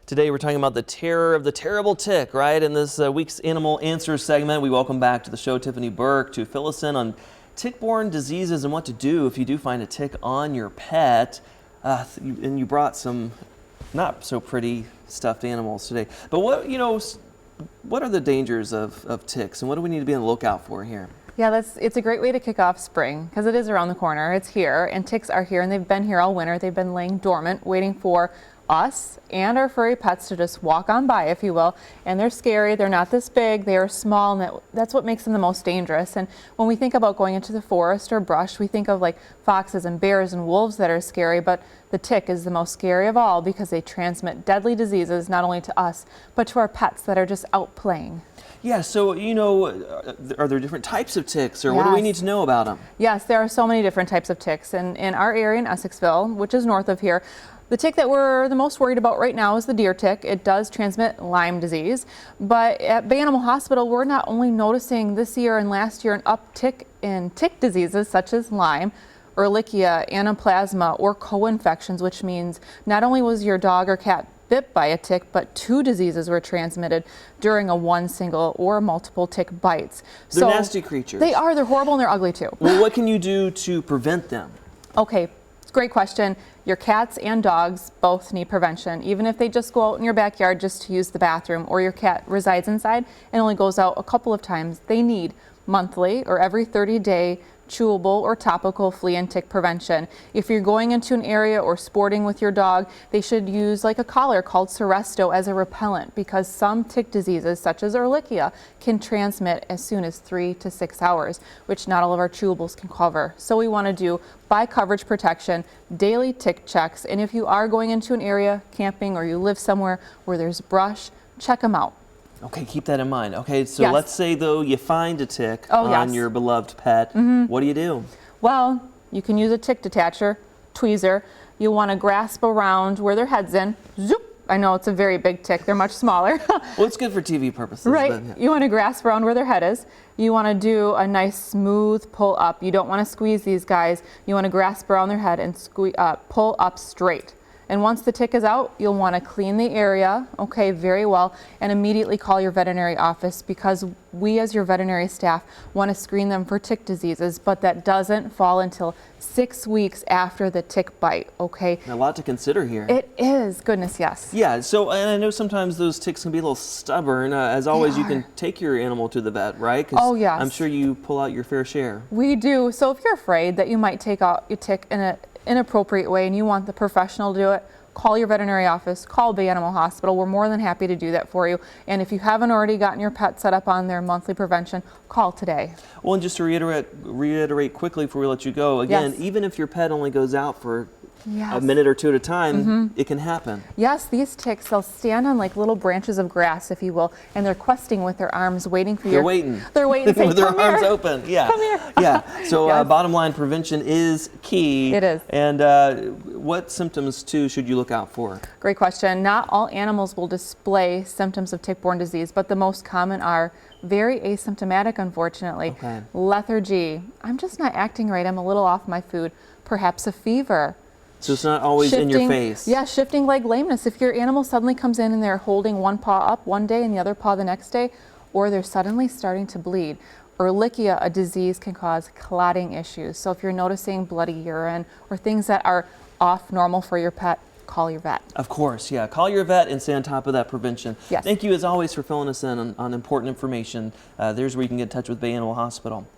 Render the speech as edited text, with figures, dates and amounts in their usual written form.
Today we're talking about the terror of the terrible tick, right? In this week's Animal Answers segment, we welcome back to the show Tiffany Burk to fill us in on tick-borne diseases and what to do if you do find a tick on your pet. And you brought some not so pretty stuffed animals today. But what are the dangers of ticks, and what do we need to be on the lookout for here? Yeah, it's a great way to kick off spring because it is around the corner. It's here, and ticks are here, and they've been here all winter. They've been laying dormant, waiting for us and our furry pets to just walk on by, if you will. And they're scary. They're not this big. They are small, and that's what makes them the most dangerous. And when we think about going into the forest or brush, we think of like foxes and bears and wolves that are scary, but the tick is the most scary of all because they transmit deadly diseases not only to us, but to our pets that are just out playing. Yeah, so, are there different types of ticks, or what do we need to know about them? Yes, there are so many different types of ticks. And in our area in Essexville, which is north of here, the tick that we're the most worried about right now is the deer tick. It does transmit Lyme disease. But at Bay Animal Hospital, we're not only noticing this year and last year an uptick in tick diseases such as Lyme, Ehrlichia, Anaplasma, or co-infections, which means not only was your dog or cat bit by a tick, but 2 diseases were transmitted during one single or multiple tick bites. They're nasty creatures. They are. They're horrible and they're ugly too. Well, what can you do to prevent them? Okay, it's a great question. Your cats and dogs both need prevention. Even if they just go out in your backyard just to use the bathroom, or your cat resides inside and only goes out a couple of times, they need monthly or every 30-day chewable or topical flea and tick prevention. If you're going into an area or sporting with your dog, they should use like a collar called Seresto as a repellent, because some tick diseases such as Ehrlichia can transmit as soon as 3 to 6 hours, which not all of our chewables can cover. So we want to do by coverage protection, daily tick checks, and if you are going into an area camping or you live somewhere where there's brush, check them out. Okay, keep that in mind. Okay, so Yes. let's say though you find a tick on your beloved pet. What do you do? Well, you can use a tick detacher, tweezer. You want to grasp around where their head's in. Zoop. I know it's a very big tick. They're much smaller. Well, it's good for TV purposes. Right. But, yeah. You want to grasp around where their head is. You want to do a nice smooth pull up. You don't want to squeeze these guys. You want to grasp around their head and pull up straight. And once the tick is out, you'll want to clean the area, okay, very well, and immediately call your veterinary office, because we as your veterinary staff want to screen them for tick diseases, but that doesn't fall until 6 weeks after the tick bite, okay? A lot to consider here. It is, goodness, yes. Yeah, so, and I know sometimes those ticks can be a little stubborn. As always, you can take your animal to the vet, right? 'Cause oh, yes. I'm sure you pull out your fair share. We do. So if you're afraid that you might take out your tick in an inappropriate way and you want the professional to do it, call your veterinary office, call Bay Animal Hospital. We're more than happy to do that for you. And if you haven't already gotten your pet set up on their monthly prevention, call today. Well, and just to reiterate quickly before we let you go, again, Yes. even if your pet only goes out for Yes. a minute or two at a time, it can happen. Yes, these ticks, they'll stand on like little branches of grass, if you will, and they're questing with their arms, waiting for They're waiting. They're waiting. Saying, with their "Come arms here. open. Yeah. Come here." Yeah. So Yes. bottom line, prevention is key. It is. And what symptoms too should you look out for? Great question. Not all animals will display symptoms of tick-borne disease, but the most common are very asymptomatic, unfortunately. Okay. Lethargy. I'm just not acting right. I'm a little off my food. Perhaps a fever. So it's not always in your face. Yeah, shifting leg lameness. If your animal suddenly comes in and they're holding one paw up one day and the other paw the next day, or they're suddenly starting to bleed. Ehrlichia, a disease, can cause clotting issues. So if you're noticing bloody urine or things that are off normal for your pet, call your vet. Of course, yeah. Call your vet and stay on top of that prevention. Yes. Thank you as always for filling us in on important information. There's where you can get in touch with Bay Animal Hospital.